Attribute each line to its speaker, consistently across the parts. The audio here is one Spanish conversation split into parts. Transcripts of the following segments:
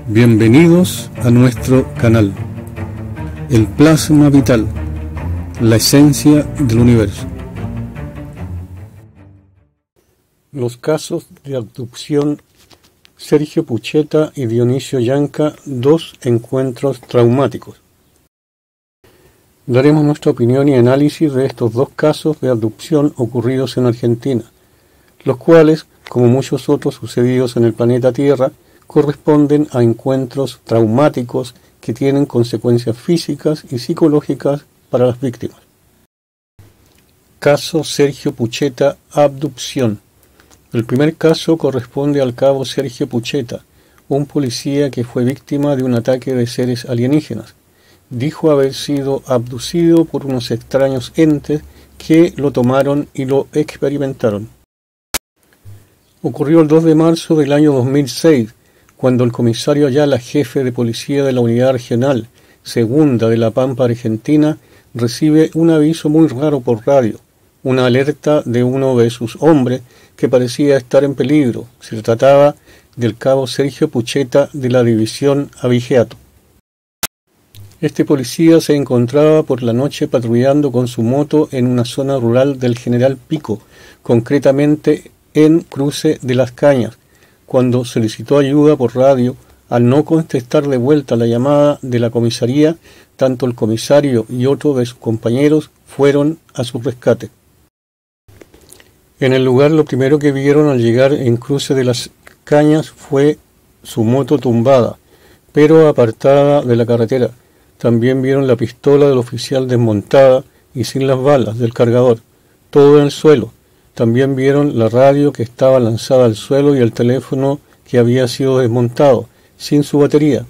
Speaker 1: Bienvenidos a nuestro canal, el plasma vital, la esencia del universo. Los casos de abducción Sergio Pucheta y Dionisio Yanca, dos encuentros traumáticos. Daremos nuestra opinión y análisis de estos dos casos de abducción ocurridos en Argentina, los cuales, como muchos otros sucedidos en el planeta Tierra, corresponden a encuentros traumáticos que tienen consecuencias físicas y psicológicas para las víctimas. Caso Sergio Pucheta, abducción. El primer caso corresponde al cabo Sergio Pucheta, un policía que fue víctima de un ataque de seres alienígenas. Dijo haber sido abducido por unos extraños entes que lo tomaron y lo experimentaron. Ocurrió el 2 de marzo del año 2006, cuando el comisario Ayala, jefe de policía de la Unidad Regional Segunda de La Pampa, Argentina, recibe un aviso muy raro por radio, una alerta de uno de sus hombres que parecía estar en peligro. Se trataba del cabo Sergio Pucheta de la división Abigeato. Este policía se encontraba por la noche patrullando con su moto en una zona rural del General Pico, concretamente en Cruce de las Cañas, cuando solicitó ayuda por radio. Al no contestar de vuelta la llamada de la comisaría, tanto el comisario y otro de sus compañeros fueron a su rescate. En el lugar lo primero que vieron al llegar en Cruce de las Cañas fue su moto tumbada, pero apartada de la carretera. También vieron la pistola del oficial desmontada y sin las balas del cargador, todo en el suelo. También vieron la radio que estaba lanzada al suelo y el teléfono que había sido desmontado, sin su batería.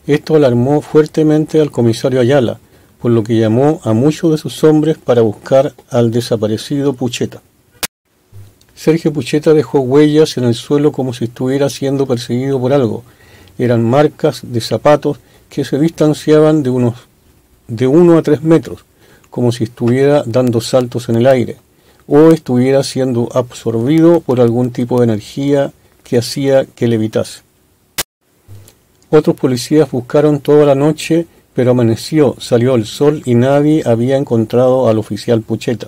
Speaker 1: Esto alarmó fuertemente al comisario Ayala, por lo que llamó a muchos de sus hombres para buscar al desaparecido Pucheta. Sergio Pucheta dejó huellas en el suelo como si estuviera siendo perseguido por algo. Eran marcas de zapatos que se distanciaban de 1 a 3 metros, como si estuviera dando saltos en el aire, o estuviera siendo absorbido por algún tipo de energía que hacía que levitase. Otros policías buscaron toda la noche, pero amaneció, salió el sol y nadie había encontrado al oficial Pucheta.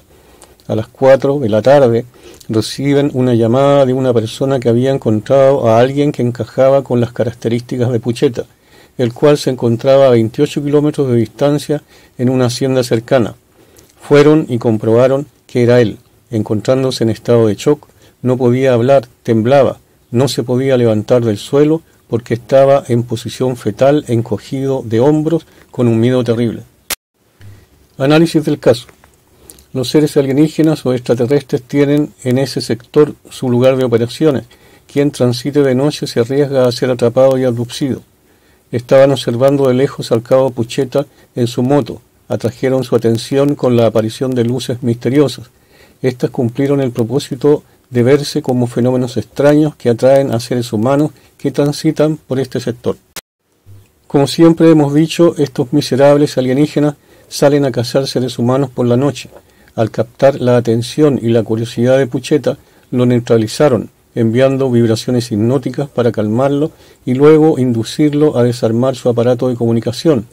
Speaker 1: A las 4 de la tarde reciben una llamada de una persona que había encontrado a alguien que encajaba con las características de Pucheta, el cual se encontraba a 28 kilómetros de distancia en una hacienda cercana. Fueron y comprobaron que era él. Encontrándose en estado de shock, no podía hablar, temblaba, no se podía levantar del suelo porque estaba en posición fetal, encogido de hombros, con un miedo terrible. Análisis del caso. Los seres alienígenas o extraterrestres tienen en ese sector su lugar de operaciones. Quien transite de noche se arriesga a ser atrapado y abducido. Estaban observando de lejos al cabo Pucheta en su moto. Atrajeron su atención con la aparición de luces misteriosas. Estas cumplieron el propósito de verse como fenómenos extraños que atraen a seres humanos que transitan por este sector. Como siempre hemos dicho, estos miserables alienígenas salen a cazar seres humanos por la noche. Al captar la atención y la curiosidad de Pucheta, lo neutralizaron, enviando vibraciones hipnóticas para calmarlo y luego inducirlo a desarmar su aparato de comunicación.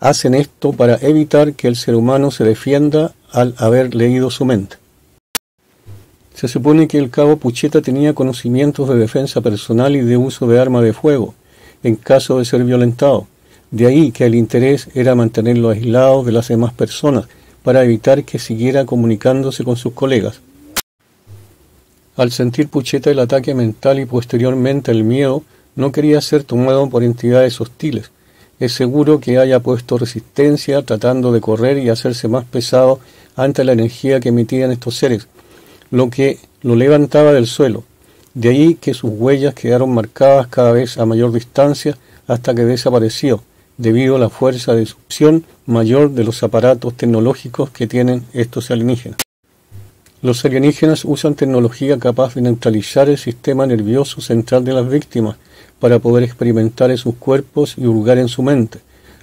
Speaker 1: Hacen esto para evitar que el ser humano se defienda al haber leído su mente. Se supone que el cabo Pucheta tenía conocimientos de defensa personal y de uso de arma de fuego, en caso de ser violentado. De ahí que el interés era mantenerlo aislado de las demás personas, para evitar que siguiera comunicándose con sus colegas. Al sentir Pucheta el ataque mental y posteriormente el miedo, no quería ser tomado por entidades hostiles. Es seguro que haya puesto resistencia tratando de correr y hacerse más pesado ante la energía que emitían estos seres, lo que lo levantaba del suelo. De ahí que sus huellas quedaron marcadas cada vez a mayor distancia hasta que desapareció, debido a la fuerza de succión mayor de los aparatos tecnológicos que tienen estos alienígenas. Los alienígenas usan tecnología capaz de neutralizar el sistema nervioso central de las víctimas para poder experimentar en sus cuerpos y hurgar en su mente.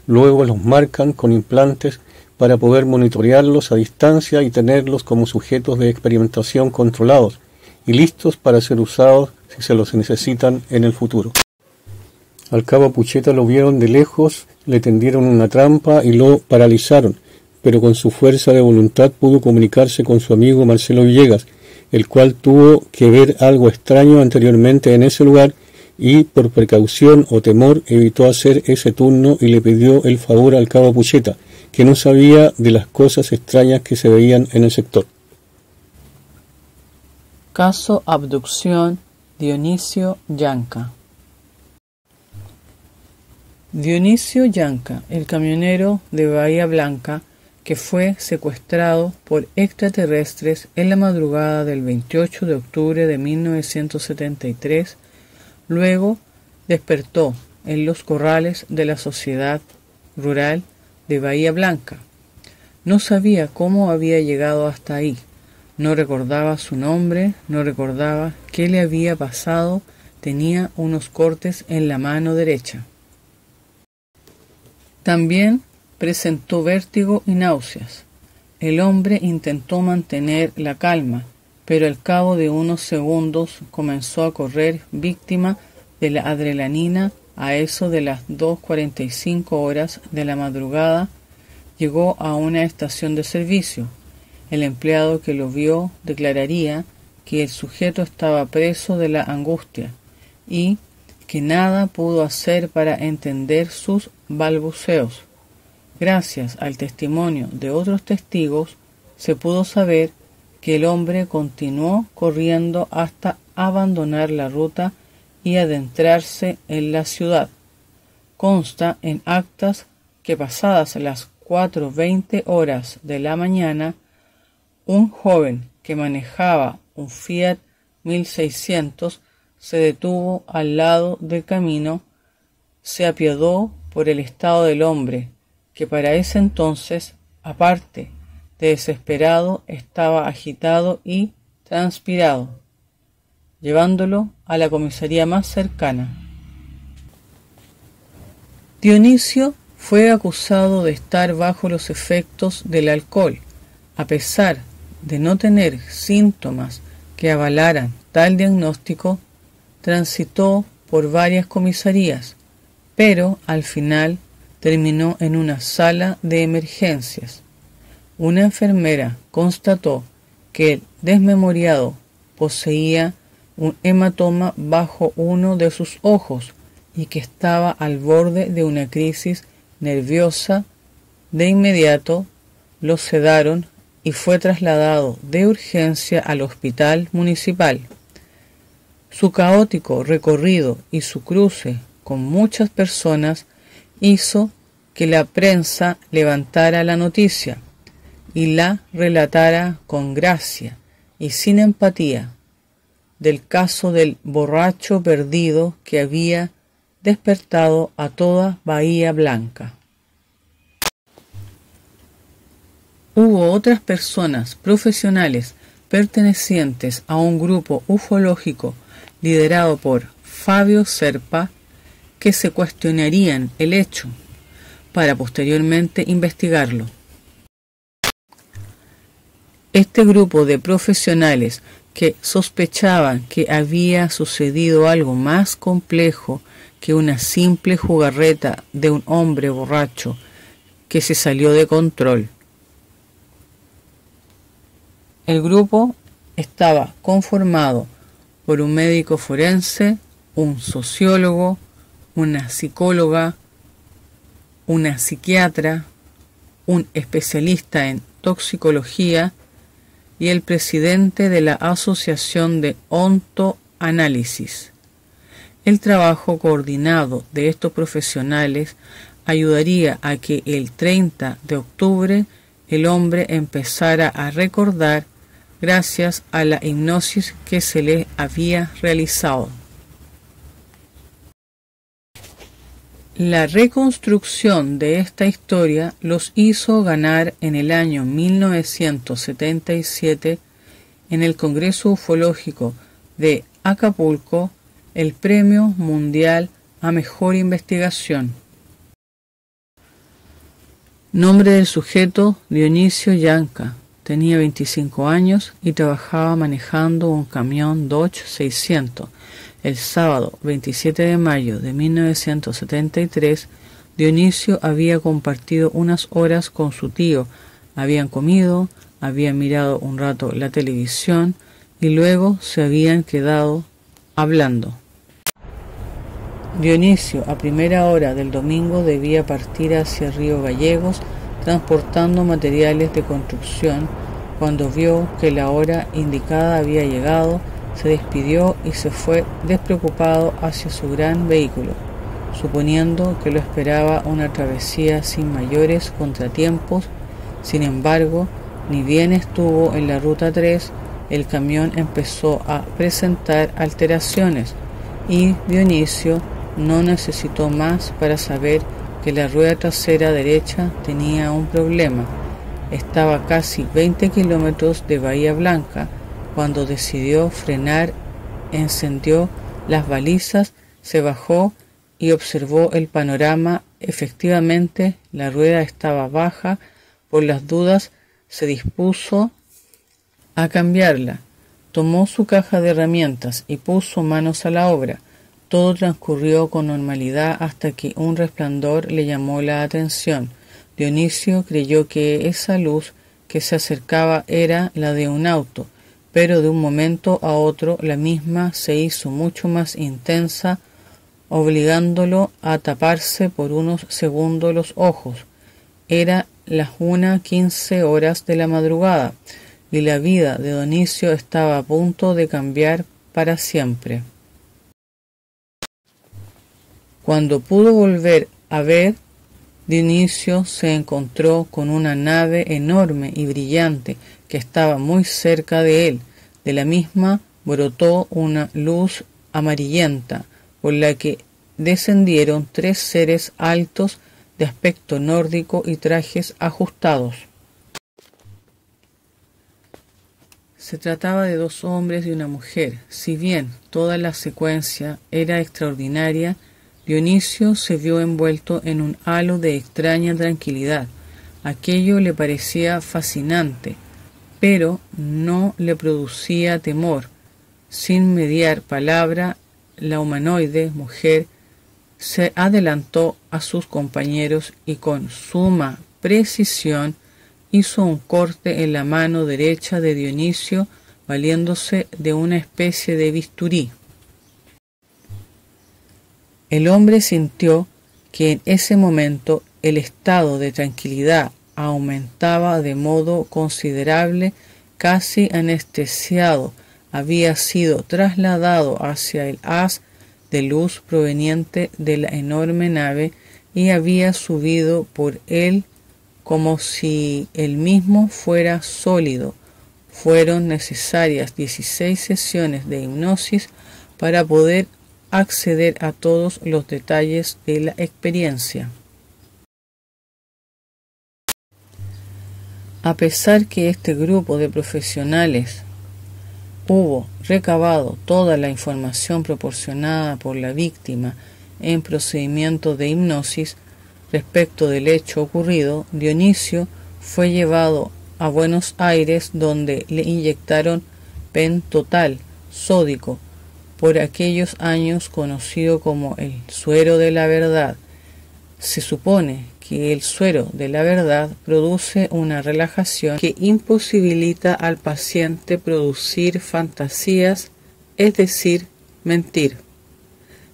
Speaker 1: Luego los marcan con implantes para poder monitorearlos a distancia y tenerlos como sujetos de experimentación controlados y listos para ser usados si se los necesitan en el futuro. Al cabo Pucheta lo vieron de lejos, le tendieron una trampa y lo paralizaron, pero con su fuerza de voluntad pudo comunicarse con su amigo Marcelo Villegas, el cual tuvo que ver algo extraño anteriormente en ese lugar y por precaución o temor evitó hacer ese turno y le pidió el favor al cabo Pucheta, que no sabía de las cosas extrañas que se veían en el sector.
Speaker 2: Caso Abducción Dionisio Yanca. Dionisio Yanca, el camionero de Bahía Blanca, que fue secuestrado por extraterrestres en la madrugada del 28 de octubre de 1973, luego despertó en los corrales de la sociedad rural de Bahía Blanca. No sabía cómo había llegado hasta ahí, no recordaba su nombre, no recordaba qué le había pasado, tenía unos cortes en la mano derecha. También presentó vértigo y náuseas. El hombre intentó mantener la calma, pero al cabo de unos segundos comenzó a correr víctima de la adrenalina. A eso de las 2:45 horas de la madrugada llegó a una estación de servicio. El empleado que lo vio declararía que el sujeto estaba preso de la angustia y que nada pudo hacer para entender sus balbuceos. Gracias al testimonio de otros testigos, se pudo saber que el hombre continuó corriendo hasta abandonar la ruta y adentrarse en la ciudad. Consta en actas que pasadas las 4:20 horas de la mañana, un joven que manejaba un Fiat 1600 se detuvo al lado del camino, se apiadó por el estado del hombre, que para ese entonces, aparte de desesperado, estaba agitado y transpirado, llevándolo a la comisaría más cercana. Dionisio fue acusado de estar bajo los efectos del alcohol, a pesar de no tener síntomas que avalaran tal diagnóstico. Transitó por varias comisarías, pero al final terminó en una sala de emergencias. Una enfermera constató que el desmemoriado poseía un hematoma bajo uno de sus ojos y que estaba al borde de una crisis nerviosa. De inmediato lo sedaron y fue trasladado de urgencia al hospital municipal. Su caótico recorrido y su cruce con muchas personas hizo que la prensa levantara la noticia y la relatara con gracia y sin empatía del caso del borracho perdido que había despertado a toda Bahía Blanca. Hubo otras personas profesionales pertenecientes a un grupo ufológico liderado por Fabio Serpa que se cuestionarían el hecho para posteriormente investigarlo. Este grupo de profesionales que sospechaban que había sucedido algo más complejo que una simple jugarreta de un hombre borracho que se salió de control. El grupo estaba conformado por un médico forense, un sociólogo, una psicóloga, una psiquiatra, un especialista en toxicología y el presidente de la Asociación de Ontoanálisis. El trabajo coordinado de estos profesionales ayudaría a que el 30 de octubre el hombre empezara a recordar gracias a la hipnosis que se le había realizado. La reconstrucción de esta historia los hizo ganar en el año 1977 en el Congreso Ufológico de Acapulco el Premio Mundial a Mejor Investigación. Nombre del sujeto: Dionisio Yanca. Tenía 25 años y trabajaba manejando un camión Dodge 600 El sábado 27 de mayo de 1973, Dionisio había compartido unas horas con su tío. Habían comido, habían mirado un rato la televisión y luego se habían quedado hablando. Dionisio a primera hora del domingo debía partir hacia Río Gallegos transportando materiales de construcción. Cuando vio que la hora indicada había llegado, se despidió y se fue despreocupado hacia su gran vehículo, suponiendo que lo esperaba una travesía sin mayores contratiempos. Sin embargo, ni bien estuvo en la ruta 3, el camión empezó a presentar alteraciones y Dionisio no necesitó más para saber que la rueda trasera derecha tenía un problema. Estaba a casi 20 kilómetros de Bahía Blanca cuando decidió frenar, encendió las balizas, se bajó y observó el panorama. Efectivamente, la rueda estaba baja. Por las dudas, se dispuso a cambiarla. Tomó su caja de herramientas y puso manos a la obra. Todo transcurrió con normalidad hasta que un resplandor le llamó la atención. Dionisio creyó que esa luz que se acercaba era la de un auto, pero de un momento a otro la misma se hizo mucho más intensa, obligándolo a taparse por unos segundos los ojos. Era las 1:15 de la madrugada y la vida de Dionisio estaba a punto de cambiar para siempre. Cuando pudo volver a ver, Dionisio se encontró con una nave enorme y brillante que estaba muy cerca de él. De la misma brotó una luz amarillenta, por la que descendieron 3 seres altos de aspecto nórdico y trajes ajustados. Se trataba de 2 hombres y una mujer. Si bien toda la secuencia era extraordinaria, Dionisio se vio envuelto en un halo de extraña tranquilidad. Aquello le parecía fascinante, pero no le producía temor. Sin mediar palabra, la humanoide mujer se adelantó a sus compañeros y con suma precisión hizo un corte en la mano derecha de Dionisio, valiéndose de una especie de bisturí. El hombre sintió que en ese momento el estado de tranquilidad aumentaba de modo considerable. Casi anestesiado, había sido trasladado hacia el haz de luz proveniente de la enorme nave y había subido por él como si él mismo fuera sólido. Fueron necesarias 16 sesiones de hipnosis para poder acceder a todos los detalles de la experiencia. A pesar que este grupo de profesionales hubo recabado toda la información proporcionada por la víctima en procedimiento de hipnosis respecto del hecho ocurrido, Dionisio fue llevado a Buenos Aires, donde le inyectaron pentotal sódico, por aquellos años conocido como el suero de la verdad. Se supone que el suero de la verdad produce una relajación que imposibilita al paciente producir fantasías, es decir, mentir.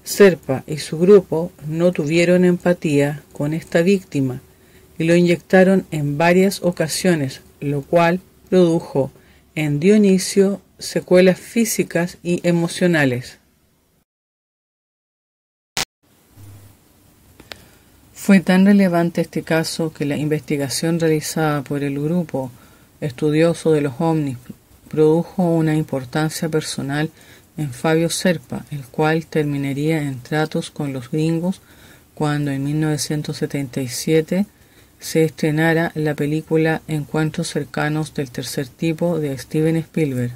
Speaker 2: Serpa y su grupo no tuvieron empatía con esta víctima y lo inyectaron en varias ocasiones, lo cual produjo en Dionisio secuelas físicas y emocionales. Fue tan relevante este caso que la investigación realizada por el grupo estudioso de los ovnis produjo una importancia personal en Fabio Serpa, el cual terminaría en tratos con los gringos cuando en 1977 se estrenara la película Encuentros cercanos del tercer tipo de Steven Spielberg.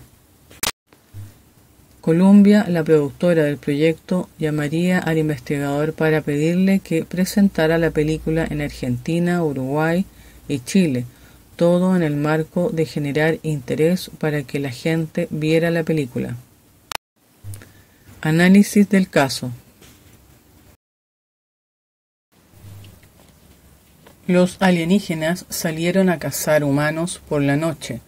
Speaker 2: Columbia, la productora del proyecto, llamaría al investigador para pedirle que presentara la película en Argentina, Uruguay y Chile, todo en el marco de generar interés para que la gente viera la película. Análisis del caso. Los alienígenas salieron a cazar humanos por la noche.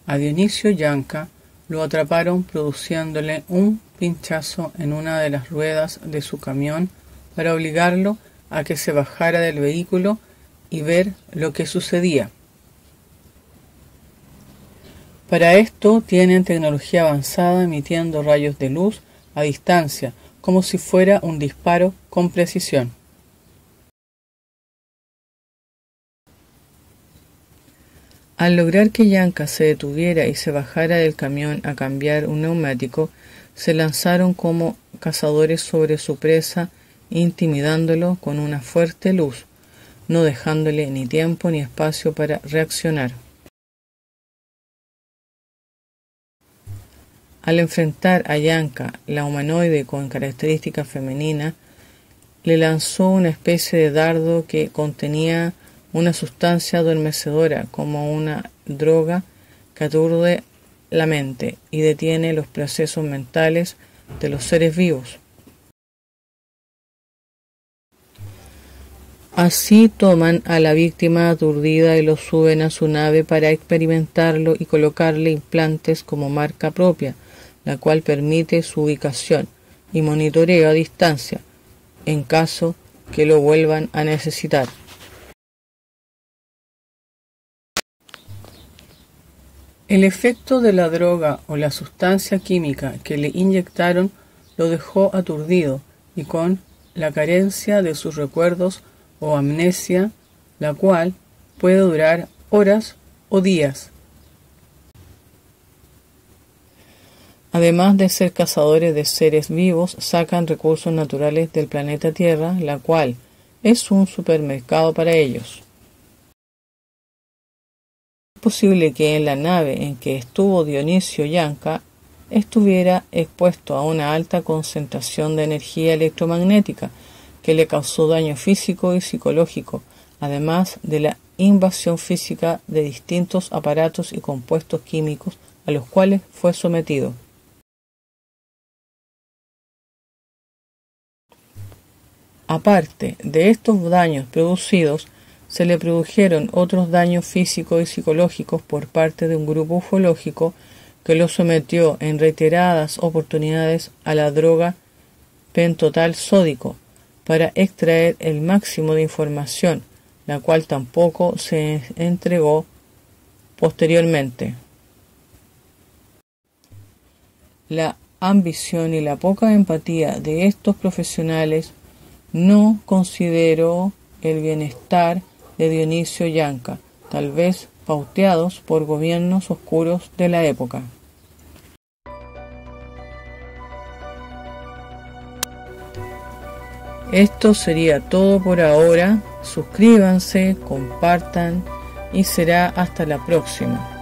Speaker 2: A Dionisio Yanca lo atraparon produciéndole un pinchazo en una de las ruedas de su camión para obligarlo a que se bajara del vehículo y ver lo que sucedía. Para esto tienen tecnología avanzada emitiendo rayos de luz a distancia, como si fuera un disparo con precisión. Al lograr que Yanca se detuviera y se bajara del camión a cambiar un neumático, se lanzaron como cazadores sobre su presa, intimidándolo con una fuerte luz, no dejándole ni tiempo ni espacio para reaccionar. Al enfrentar a Yanca, la humanoide con características femeninas, le lanzó una especie de dardo que contenía una sustancia adormecedora como una droga que aturde la mente y detiene los procesos mentales de los seres vivos. Así toman a la víctima aturdida y lo suben a su nave para experimentarlo y colocarle implantes como marca propia, la cual permite su ubicación y monitoreo a distancia en caso que lo vuelvan a necesitar. El efecto de la droga o la sustancia química que le inyectaron lo dejó aturdido y con la carencia de sus recuerdos o amnesia, la cual puede durar horas o días. Además de ser cazadores de seres vivos, sacan recursos naturales del planeta Tierra, la cual es un supermercado para ellos. Es posible que en la nave en que estuvo Dionisio Yanca estuviera expuesto a una alta concentración de energía electromagnética que le causó daño físico y psicológico, además de la invasión física de distintos aparatos y compuestos químicos a los cuales fue sometido. Aparte de estos daños producidos, se le produjeron otros daños físicos y psicológicos por parte de un grupo ufológico que lo sometió en reiteradas oportunidades a la droga pentotal sódico para extraer el máximo de información, la cual tampoco se entregó posteriormente. La ambición y la poca empatía de estos profesionales no consideró el bienestar de Dionisio Yanca, tal vez pauteados por gobiernos oscuros de la época. Esto sería todo por ahora. Suscríbanse, compartan y será hasta la próxima.